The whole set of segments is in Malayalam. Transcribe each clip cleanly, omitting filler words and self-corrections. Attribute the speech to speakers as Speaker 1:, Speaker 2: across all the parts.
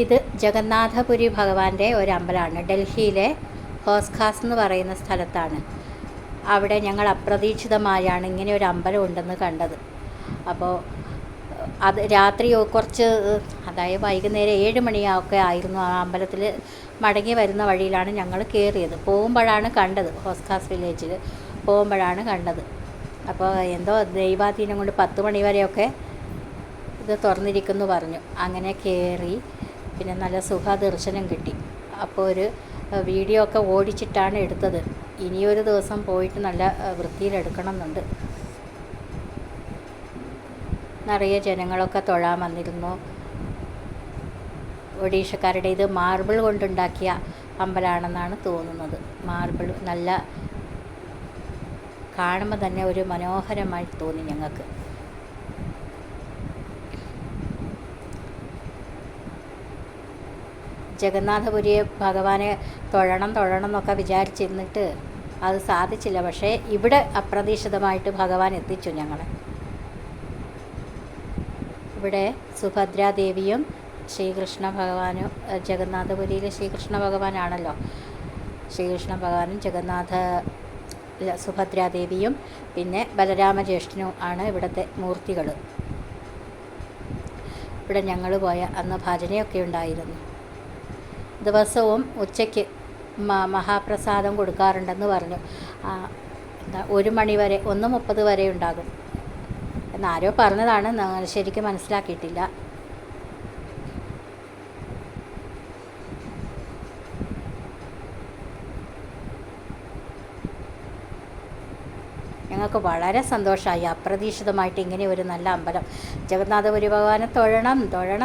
Speaker 1: ഇത് ജഗന്നാഥപുരി ഭഗവാന്റെ ഒരു അമ്പലമാണ്. ഡൽഹിയിലെ ഹോസ്ഖാസ് എന്ന് പറയുന്ന സ്ഥലത്താണ്. അവിടെ ഞങ്ങൾ അപ്രതീക്ഷിതമായാണ് ഇങ്ങനെ ഒരു അമ്പലം ഉണ്ടെന്ന് കണ്ടത്. അപ്പോൾ അത് രാത്രി കുറച്ച്, അതായത് വൈകുന്നേരം 7 മണിയൊക്കെ ആയിരുന്നു. ആ അമ്പലത്തിൽ മടങ്ങി വരുന്ന വഴിയിലാണ് ഞങ്ങൾ കയറിയത്. പോകുമ്പോഴാണ് കണ്ടത്, ഹോസ്ഖാസ് വില്ലേജിൽ പോകുമ്പോഴാണ് കണ്ടത്. അപ്പോൾ എന്തോ ദൈവാധീനം കൊണ്ട് 10 മണി വരെയൊക്കെ ഇത് തുറന്നിരിക്കുന്നു പറഞ്ഞു. അങ്ങനെ കയറി, പിന്നെ നല്ല സുഖദർശനം കിട്ടി. അപ്പോൾ ഒരു വീഡിയോ ഒക്കെ ഓടിച്ചിട്ടാണ് എടുത്തത്. ഇനിയൊരു ദിവസം പോയിട്ട് നല്ല വൃത്തിയിലെടുക്കണം എന്നുണ്ട്. നിറയെ ജനങ്ങളൊക്കെ തൊഴാൻ വന്നിരുന്നു. ഒഡീഷക്കാരുടെ ഇത് മാർബിൾ കൊണ്ടുണ്ടാക്കിയ അമ്പലമാണെന്നാണ് തോന്നുന്നത്. മാർബിൾ നല്ല കാണുമ്പോൾ തന്നെ ഒരു മനോഹരമായി തോന്നി ഞങ്ങൾക്ക്. ജഗന്നാഥപുരി ഭഗവാനെ തൊഴണം എന്നൊക്കെ വിചാരിച്ചിരുന്നിട്ട് അത് സാധിച്ചില്ല. പക്ഷേ ഇവിടെ അപ്രതീക്ഷിതമായിട്ട് ഭഗവാൻ എത്തിച്ചു ഞങ്ങളെ. ഇവിടെ സുഭദ്രാദേവിയും ശ്രീകൃഷ്ണ ഭഗവാനും, ജഗന്നാഥപുരിയിലെ ശ്രീകൃഷ്ണ ഭഗവാനാണല്ലോ, ശ്രീകൃഷ്ണ ഭഗവാനും സുഭദ്രാദേവിയും പിന്നെ ബലരാമജ്യേഷ്ഠനും ആണ് ഇവിടുത്തെ മൂർത്തികൾ. ഇവിടെ ഞങ്ങൾ പോയ അന്ന് ഭജനയൊക്കെ ഉണ്ടായിരുന്നു. ദിവസവും ഉച്ചയ്ക്ക് മഹാപ്രസാദം കൊടുക്കാറുണ്ടെന്ന് പറഞ്ഞു. 1 മണി വരെ, 1:30 വരെ ഉണ്ടാകും എന്നാരോ പറഞ്ഞതാണ്, ശരിക്കും മനസ്സിലാക്കിയിട്ടില്ല. ഞങ്ങൾക്ക് വളരെ സന്തോഷമായി. അപ്രതീക്ഷിതമായിട്ട് ഇങ്ങനെ ഒരു നല്ല അമ്പലം, ജഗന്നാഥപുരി ഭഗവാനെ തൊഴണം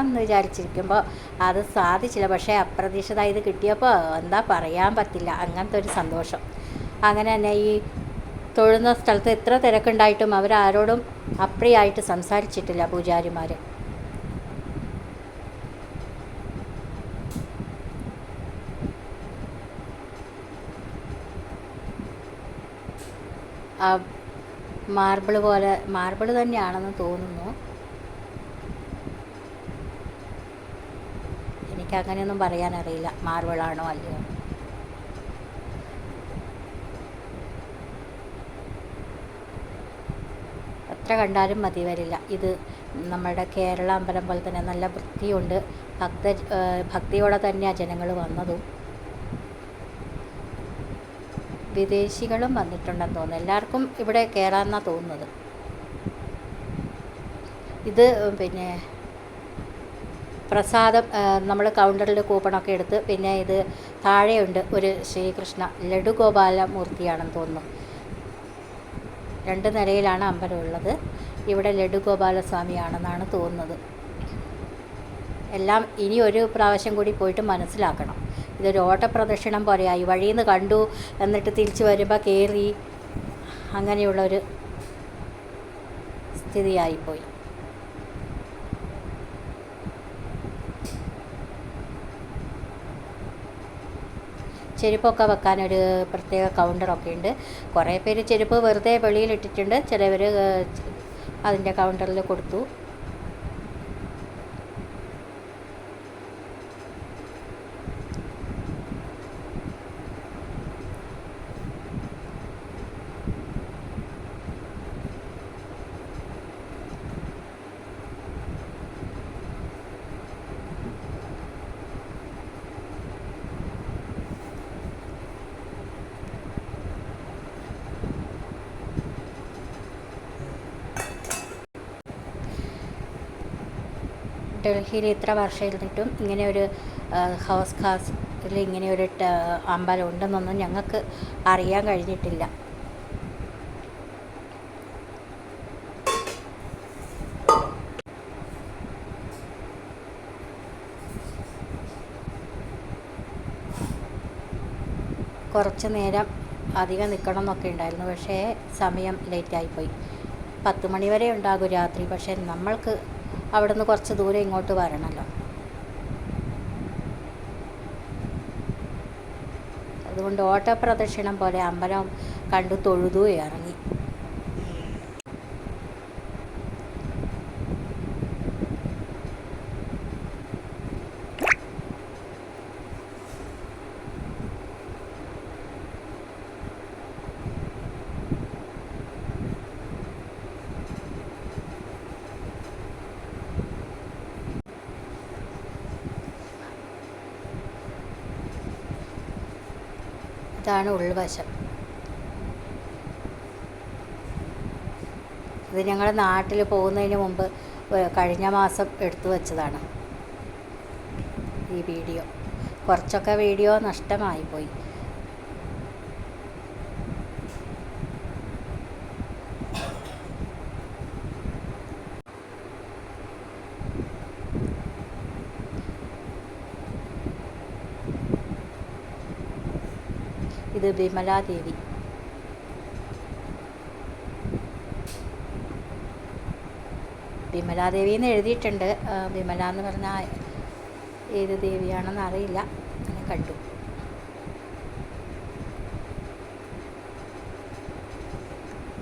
Speaker 1: എന്ന് വിചാരിച്ചിരിക്കുമ്പോൾ അത് സാധിച്ചില്ല. പക്ഷേ അപ്രതീക്ഷിതമായി ഇത് കിട്ടിയപ്പോൾ എന്താ പറയാൻ പറ്റില്ല, അങ്ങനത്തെ ഒരു സന്തോഷം. അങ്ങനെ തന്നെ ഈ തൊഴുന്ന സ്ഥലത്ത് എത്ര തിരക്കുണ്ടായിട്ടും അവരാരോടും അപ്രിയായിട്ട് സംസാരിച്ചിട്ടില്ല പൂജാരിമാർ. മാർബിൾ തന്നെയാണെന്ന് തോന്നുന്നു. എനിക്കങ്ങനെയൊന്നും പറയാനറിയില്ല, മാർബിളാണോ അല്ലയോ. എത്ര കണ്ടാലും മതി വരില്ല. ഇത് നമ്മുടെ കേരള അമ്പലം പോലെ തന്നെ നല്ല വൃത്തിയുണ്ട്. ഭക്തിയോടെ തന്നെയാണ് ജനങ്ങൾ വന്നതും. വിദേശികളും വന്നിട്ടുണ്ടെന്ന് തോന്നുന്നു. എല്ലാവർക്കും ഇവിടെ കയറാമെന്നാണ് തോന്നുന്നത്. ഇത് പിന്നെ പ്രസാദം നമ്മൾ കൗണ്ടറിൽ കൂപ്പണൊക്കെ എടുത്ത്, പിന്നെ ഇത് താഴെയുണ്ട് ഒരു ശ്രീകൃഷ്ണ ലഡുഗോപാല മൂർത്തിയാണെന്ന് തോന്നുന്നു. 2 നിലയിലാണ് അമ്പലമുള്ളത്. ഇവിടെ ലഡുഗോപാലസ്വാമിയാണെന്നാണ് തോന്നുന്നത്. എല്ലാം ഇനി ഒരു പ്രാവശ്യം കൂടി പോയിട്ട് മനസ്സിലാക്കണം. ഇതൊരു ഓട്ടപ്രദക്ഷിണം പോലെയായി. വഴിയിൽ നിന്ന് കണ്ടു, എന്നിട്ട് തിരിച്ച് വരുമ്പോൾ കയറി, അങ്ങനെയുള്ളൊരു സ്ഥിതിയായിപ്പോയി. ചെരുപ്പൊക്കെ വെക്കാനൊരു പ്രത്യേക കൗണ്ടറൊക്കെ ഉണ്ട്. കുറേ പേര് ചെരുപ്പ് വെറുതെ വെളിയിലിട്ടിട്ടുണ്ട്. ചിലവർ അതിൻ്റെ കൗണ്ടറിൽ കൊടുത്തു. ഡൽഹിയിൽ ഇത്ര വർഷം ഇരുന്നിട്ടും ഇങ്ങനെ ഒരു ഹോസ്ഖാസിൽ ഇങ്ങനെ ഒരു അമ്പലം ഉണ്ടെന്നൊന്നും ഞങ്ങൾക്ക് അറിയാൻ കഴിഞ്ഞിട്ടില്ല. കുറച്ച് നേരം അധികം നിൽക്കണം എന്നൊക്കെ ഉണ്ടായിരുന്നു. പക്ഷേ സമയം ലേറ്റായിപ്പോയി. 10 മണി വരെ ഉണ്ടാകും രാത്രി. പക്ഷേ നമ്മൾക്ക് അവിടെ നിന്ന് കുറച്ച് ദൂരം ഇങ്ങോട്ട് വരണമല്ലോ. അതുകൊണ്ട് ഓട്ടപ്രദക്ഷിണം പോലെ അമ്പലം കണ്ടു തൊഴുതു ഇറങ്ങി. ഇതാണ് ഉൾവശം. ഇത് ഞങ്ങൾ നാട്ടിൽ പോകുന്നതിന് മുമ്പ് കഴിഞ്ഞ മാസം എടുത്തു വച്ചതാണ് ഈ വീഡിയോ. കുറച്ചൊക്കെ വീഡിയോ നഷ്ടമായിപ്പോയി. ഇത് വിമലാദേവി. വിമലാദേവി എന്ന് എഴുതിയിട്ടുണ്ട്. വിമല എന്ന് പറഞ്ഞാൽ ഏത് ദേവിയാണെന്ന് അറിയില്ല, അങ്ങനെ കണ്ടു.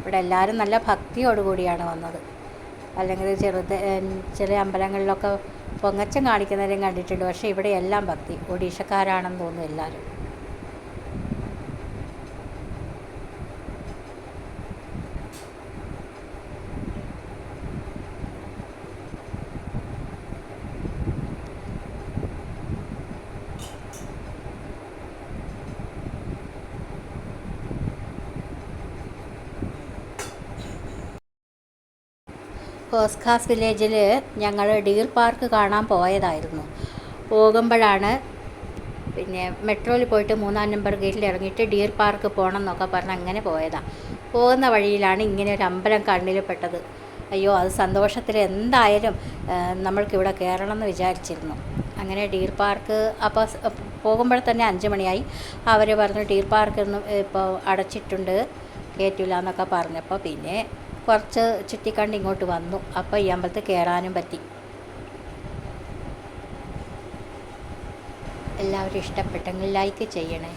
Speaker 1: ഇവിടെ എല്ലാവരും നല്ല ഭക്തിയോടുകൂടിയാണ് വന്നത്. അല്ലെങ്കിൽ ചില അമ്പലങ്ങളിലൊക്കെ പൊങ്ങച്ചം കാണിക്കുന്നവരെയും കണ്ടിട്ടുണ്ട്. പക്ഷേ ഇവിടെ എല്ലാം ഭക്തി. ഒഡീഷക്കാരാണെന്ന് തോന്നുന്നു എല്ലാവരും. ഹോസ്ഖാസ് വില്ലേജിൽ ഞങ്ങൾ ഡീർ പാർക്ക് കാണാൻ പോയതായിരുന്നു. പോകുമ്പോഴാണ് പിന്നെ മെട്രോയിൽ പോയിട്ട് 3-ാം നമ്പർ ഗേറ്റിൽ ഇറങ്ങിയിട്ട് ഡീർ പാർക്ക് പോകണം എന്നൊക്കെ പറഞ്ഞ് അങ്ങനെ പോയതാണ്. പോകുന്ന വഴിയിലാണ് ഇങ്ങനെ ഒരു അമ്പലം കണ്ണിൽ പെട്ടത്. അയ്യോ, അത് സന്തോഷത്തിൽ എന്തായാലും നമ്മൾക്കിവിടെ കയറണം എന്ന് വിചാരിച്ചിരുന്നു. അങ്ങനെ ഡീർ പാർക്ക് അപ്പോൾ പോകുമ്പോൾ തന്നെ 5 മണിയായി. അവർ പറഞ്ഞു ഡീർ പാർക്ക് ഒന്നും ഇപ്പോൾ അടച്ചിട്ടുണ്ട്, കയറ്റില്ല എന്നൊക്കെ പറഞ്ഞപ്പോൾ പിന്നെ കുറച്ച് ചുറ്റിക്കണ്ട് ഇങ്ങോട്ട് വന്നു. അപ്പോൾ ഈ അമ്പലത്തിൽ കയറാനും പറ്റി. എല്ലാവരും ഇഷ്ടപ്പെട്ടെങ്കിൽ ലൈക്ക് ചെയ്യണേ.